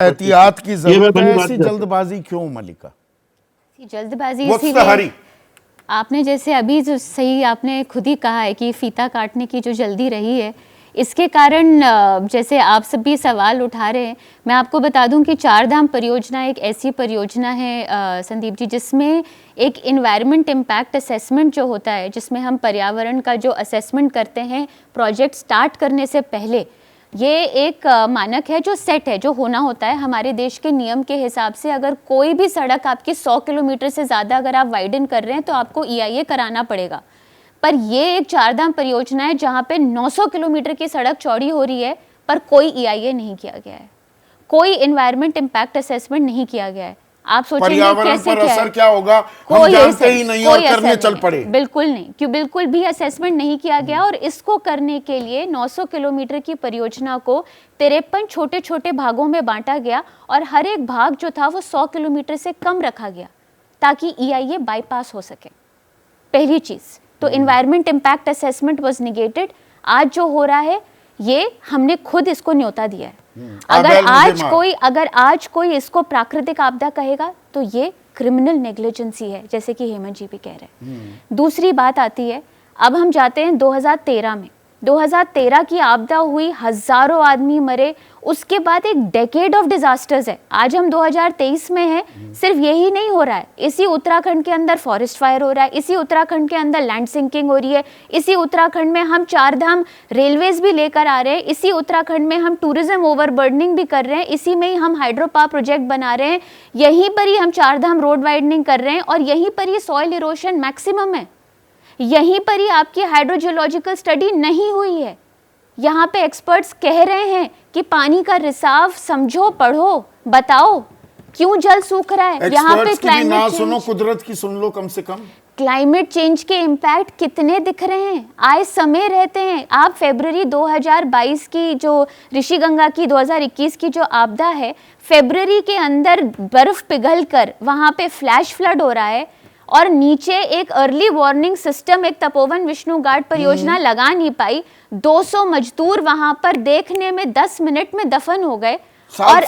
एहतियात की जरूरत है। ऐसी जल्दबाजी क्यों मलिका? जल्दबाजी इसीलिए, आपने जैसे अभी जो सही आपने खुद ही कहा है कि फीता काटने की जो जल्दी रही है, इसके कारण जैसे आप सब भी सवाल उठा रहे हैं। मैं आपको बता दूं कि चारधाम परियोजना एक ऐसी परियोजना है संदीप जी, जिसमें एक इन्वायरमेंट इम्पैक्ट असेसमेंट जो होता है, जिसमें हम पर्यावरण का जो असेसमेंट करते हैं प्रोजेक्ट स्टार्ट करने से पहले, ये एक मानक है जो सेट है, जो होना होता है हमारे देश के नियम के हिसाब से। अगर कोई भी सड़क आपकी 100 किलोमीटर से ज़्यादा अगर आप वाइडन कर रहे हैं तो आपको EIA कराना पड़ेगा। पर ये एक चारधाम परियोजना है जहाँ पे 900 किलोमीटर की सड़क चौड़ी हो रही है, पर कोई EIA नहीं किया गया है, कोई इन्वायरमेंट इम्पैक्ट असेसमेंट नहीं किया गया है। आप सोचेंगे कैसे पर असर क्या होगा, हम जानते ही नहीं और करने चल पड़े। बिल्कुल नहीं, क्यों बिल्कुल भी असेसमेंट नहीं किया गया। और इसको करने के लिए 900 किलोमीटर की परियोजना को 53 छोटे छोटे भागों में बांटा गया और हर एक भाग जो था वो 100 किलोमीटर से कम रखा गया ताकि EIA बाईपास हो सके। पहली चीज तो environment impact assessment was negated. आज जो हो रहा है ये हमने खुद इसको न्योता दिया है। अगर आज कोई इसको प्राकृतिक आपदा कहेगा तो ये क्रिमिनल नेग्लिजेंसी है, जैसे कि हेमंत जी भी कह रहे हैं। दूसरी बात आती है, अब हम जाते हैं 2013 में। 2013 की आपदा हुई, हजारों आदमी मरे, उसके बाद एक डेकेड ऑफ डिजास्टर्स है। आज हम 2023 में हैं, सिर्फ यही नहीं हो रहा है, इसी उत्तराखंड के अंदर फॉरेस्ट फायर हो रहा है, इसी उत्तराखंड के अंदर लैंड सिंकिंग हो रही है, इसी उत्तराखंड में हम चारधाम रेलवेज भी लेकर आ रहे हैं, इसी उत्तराखंड में हम टूरिज्म ओवरबर्डनिंग भी कर रहे हैं, इसी में ही हम हाइड्रो पावर प्रोजेक्ट बना रहे हैं, यहीं पर ही हम चारधाम रोड वाइडनिंग कर रहे हैं और यहीं पर ही सॉइल इरोशन मैक्सिमम है, यहीं पर ही आपकी हाइड्रोजियोलॉजिकल स्टडी नहीं हुई है। यहाँ पे एक्सपर्ट्स कह रहे हैं कि पानी का रिसाव समझो, पढ़ो, बताओ क्यों जल सूख रहा है। यहाँ पे क्लाइमेट सुनो, कुदरत की सुन लो कम से कम। क्लाइमेट चेंज के इम्पैक्ट कितने दिख रहे हैं, आए समय रहते हैं। आप फरवरी 2022 की जो ऋषिगंगा की 2021 की जो आपदा है, फरवरी के अंदर बर्फ पिघल कर वहाँ पे फ्लैश फ्लड हो रहा है और नीचे एक अर्ली वार्निंग सिस्टम, एक तपोवन विष्णु घाट परियोजना लगा नहीं पाई। 200 मजदूर वहां पर देखने में 10 मिनट में दफन हो गए और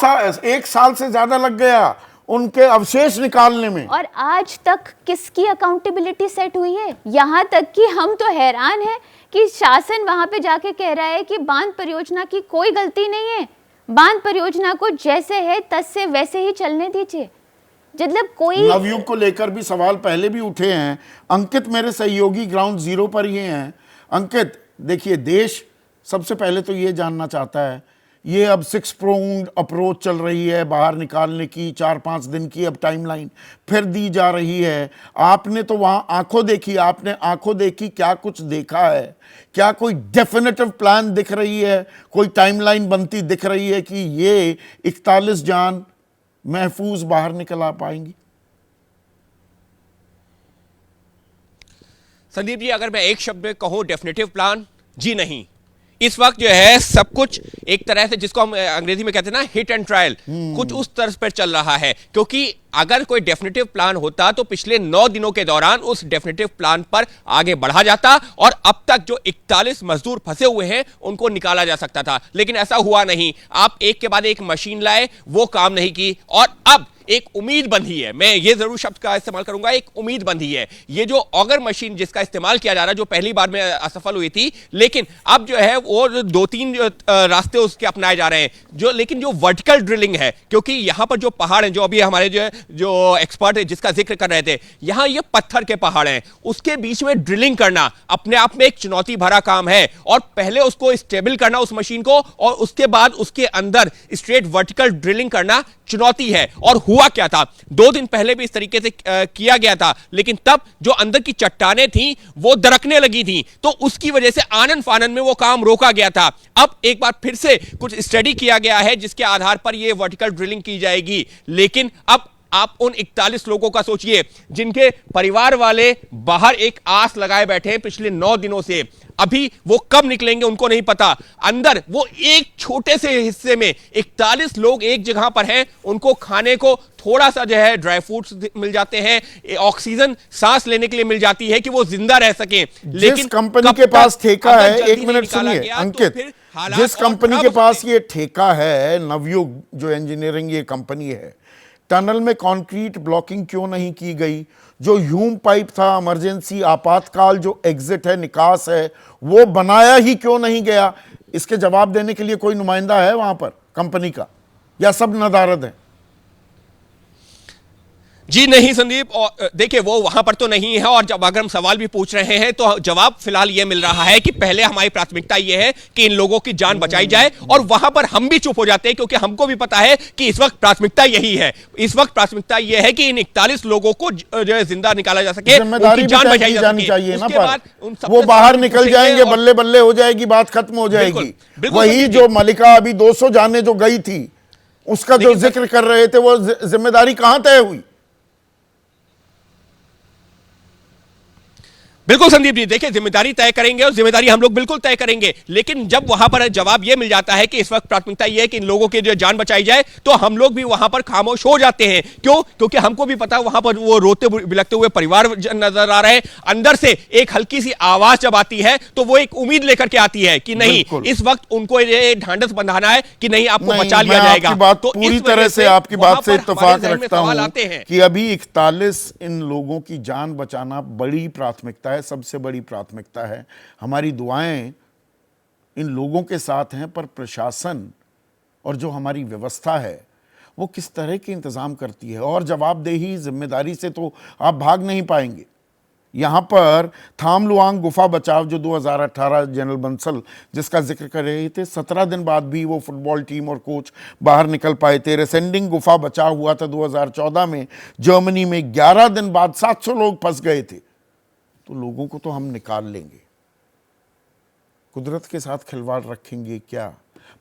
एक साल से ज्यादा लग गया उनके अवशेष निकालने में। और आज तक किसकी अकाउंटेबिलिटी सेट हुई है? यहाँ तक कि हम तो हैरान हैं कि शासन वहां पे जाके कह रहा है कि बांध परियोजना की कोई गलती नहीं है, बांध परियोजना को जैसे है तैसे वैसे ही चलने दीजिए। मतलब कोई नवयुग को लेकर भी सवाल पहले भी उठे हैं। अंकित मेरे सहयोगी ग्राउंड जीरो पर ही हैं। अंकित, देखिए, देश सबसे पहले तो ये जानना चाहता है, ये अब 6 प्रोंग्ड अप्रोच चल रही है बाहर निकालने की, 4-5 दिन की अब टाइमलाइन फिर दी जा रही है। आपने तो वहाँ आंखों देखी, आपने आंखों देखी, क्या कुछ देखा है? क्या कोई डेफिनेटिव प्लान दिख रही है, कोई टाइमलाइन बनती दिख रही है कि ये 41 जान महफूज बाहर निकल आ पाएंगी? संदीप जी, अगर मैं एक शब्द में कहूं डेफिनेटिव प्लान, जी नहीं। इस वक्त जो है सब कुछ एक तरह से, जिसको हम अंग्रेजी में कहते हैं ना, हिट एंड ट्रायल, कुछ उस तरह पर चल रहा है। क्योंकि अगर कोई डेफिनेटिव प्लान होता तो पिछले 9 दिनों के दौरान उस डेफिनेटिव प्लान पर आगे बढ़ा जाता और अब तक जो 41 मजदूर फंसे हुए हैं उनको निकाला जा सकता था, लेकिन ऐसा हुआ नहीं। आप एक के बाद एक मशीन लाए, वो काम नहीं की और अब एक उम्मीद बंधी है, मैं ये जरूर शब्द का इस्तेमाल करूंगा, एक उम्मीद बंधी है। ये जो ऑगर मशीन जिसका इस्तेमाल किया जा रहा है, जो पहली बार में असफल हुई थी, लेकिन अब जो है वो 2-3 रास्ते उसके अपनाए जा रहे हैं। लेकिन जो वर्टिकल ड्रिलिंग है, क्योंकि यहां पर जो पहाड़ हैं, जो अभी हमारे जो एक्सपर्ट है जिसका जिक्र कर रहे थे, यहां ये पत्थर के पहाड़ हैं, उसके बीच में ड्रिलिंग करना अपने आप में एक चुनौती भरा काम है। और पहले उसको स्टेबल करना उस मशीन को, और उसके बाद उसके अंदर स्ट्रेट वर्टिकल ड्रिलिंग करना चुनौती है। और हुआ क्या था, 2 दिन पहले भी इस तरीके से किया गया था, लेकिन तब जो अंदर की चट्टानें थी वो दरकने लगी थी, तो उसकी वजह से आनन फानन में वो काम रोका गया था। अब एक बार फिर से कुछ स्टडी किया गया है जिसके आधार पर ये वर्टिकल ड्रिलिंग की जाएगी। लेकिन अब आप उन 41 लोगों का सोचिए जिनके परिवार वाले बाहर एक आस लगाए बैठे हैं पिछले 9 दिनों से। अभी वो कब निकलेंगे उनको नहीं पता। अंदर वो एक छोटे से हिस्से में 41 लोग एक जगह पर हैं, उनको खाने को थोड़ा सा जो है ड्राई फ्रूट्स मिल जाते हैं, ऑक्सीजन सांस लेने के लिए मिल जाती है कि वो जिंदा रह सकें। लेकिन कंपनी के पास ठेका है, 1 मिनट सुनिए अंकित, हालात जिस और कंपनी खराब के हो पास सकते ये ठेका है, नवयुग जो इंजीनियरिंग ये कंपनी है, टनल में कंक्रीट ब्लॉकिंग क्यों नहीं की गई? जो ह्यूम पाइप था, इमरजेंसी आपातकाल जो एग्जिट है, निकास है, वो बनाया ही क्यों नहीं गया? इसके जवाब देने के लिए कोई नुमाइंदा है वहां पर कंपनी का, या सब नदारद है? जी नहीं संदीप, और देखिए वो वहां पर तो नहीं है, और जब अगर हम सवाल भी पूछ रहे हैं तो जवाब फिलहाल ये मिल रहा है कि पहले हमारी प्राथमिकता ये है कि इन लोगों की जान बचाई जाए, और वहां पर हम भी चुप हो जाते हैं क्योंकि हमको भी पता है कि इस वक्त प्राथमिकता यही है। इस वक्त प्राथमिकता ये है कि इन 41 लोगों को जो है जिंदा निकाला जा सके, जिम्मेदारी उनकी जान भी बचाई जा जानी सके। चाहिए ना, उसके बाद उन पर सबसे वो बाहर सवाल निकल पूछेंगे जाएंगे, और- बल्ले बल्ले हो जाएगी, बात खत्म हो जाएगी। बिल्कुल वही संदीप जो जी। मलिका अभी 200 जाने जो गई थी, उसका जो देखिए, जिक्र कर रहे थे, वो जिम्मेदारी कहां तय हुई? बिल्कुल संदीप जी, देखिए जिम्मेदारी तय करेंगे और जिम्मेदारी हम लोग बिल्कुल तय करेंगे, लेकिन जब वहां पर जवाब यह मिल जाता है कि इस वक्त प्राथमिकता यह है कि इन लोगों की जो जान बचाई जाए, तो हम लोग भी वहां पर खामोश हो जाते हैं। क्यों? क्योंकि हमको भी पता है वहां पर वो रोते बिलखते हुए परिवार नजर आ रहे हैं। अंदर से एक हल्की सी आवाज जब आती है तो वो एक उम्मीद लेकर के आती है कि नहीं, इस वक्त उनको ये ढांढस बंधाना है कि नहीं, आपको नहीं, बचा लिया मैं जाएगा। आपकी बात तो पूरी इस तरह वजह से आपकी वहां बात से पर हमारे इत्तेफाक जहन में रखता सवाल हूं आते हैं। कि अभी 41 इन लोगों की जान बचाना बड़ी प्राथमिकता है, सबसे बड़ी प्राथमिकता है। हमारी दुआएं इन लोगों के साथ हैं, पर प्रशासन और जो हमारी व्यवस्था है वो किस तरह के इंतजाम करती है, और जवाबदेही जिम्मेदारी से तो आप भाग नहीं पाएंगे। यहाँ पर थाम लुआंग गुफा बचाव जो 2018 जनरल बंसल जिसका जिक्र कर रहे थे, 17 दिन बाद भी वो फुटबॉल टीम और कोच बाहर निकल पाए थे। रेसेंडिंग गुफा बचाव हुआ था 2014 में जर्मनी में, 11 दिन बाद 700 लोग फंस गए थे। तो लोगों को तो हम निकाल लेंगे, कुदरत के साथ खिलवाड़ रखेंगे क्या?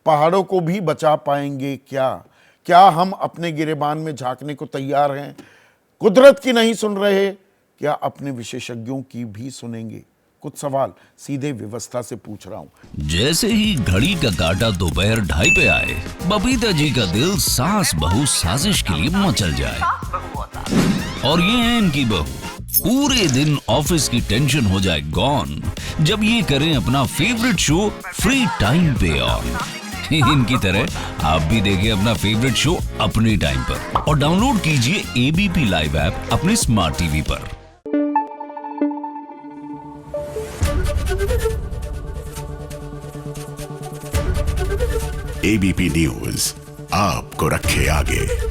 पहाड़ों को भी बचा पाएंगे क्या? क्या हम अपने गिरेबान में झांकने को तैयार हैं? कुदरत की नहीं सुन रहे, क्या अपने विशेषज्ञों की भी सुनेंगे? कुछ सवाल सीधे व्यवस्था से पूछ रहा हूं। जैसे ही घड़ी का काटा दोपहर 2:30 पे आए, बबीता जी का दिल सास बहू साजिश के लिए मचल जाए। और ये है इनकी बहू, पूरे दिन ऑफिस की टेंशन हो जाए गॉन जब ये करें अपना फेवरेट शो फ्री टाइम पे ऑन। इनकी तरह आप भी देखें अपना फेवरेट शो अपने टाइम पर और डाउनलोड कीजिए एबीपी लाइव ऐप अपने स्मार्ट टीवी पर। एबीपी न्यूज आपको रखे आगे।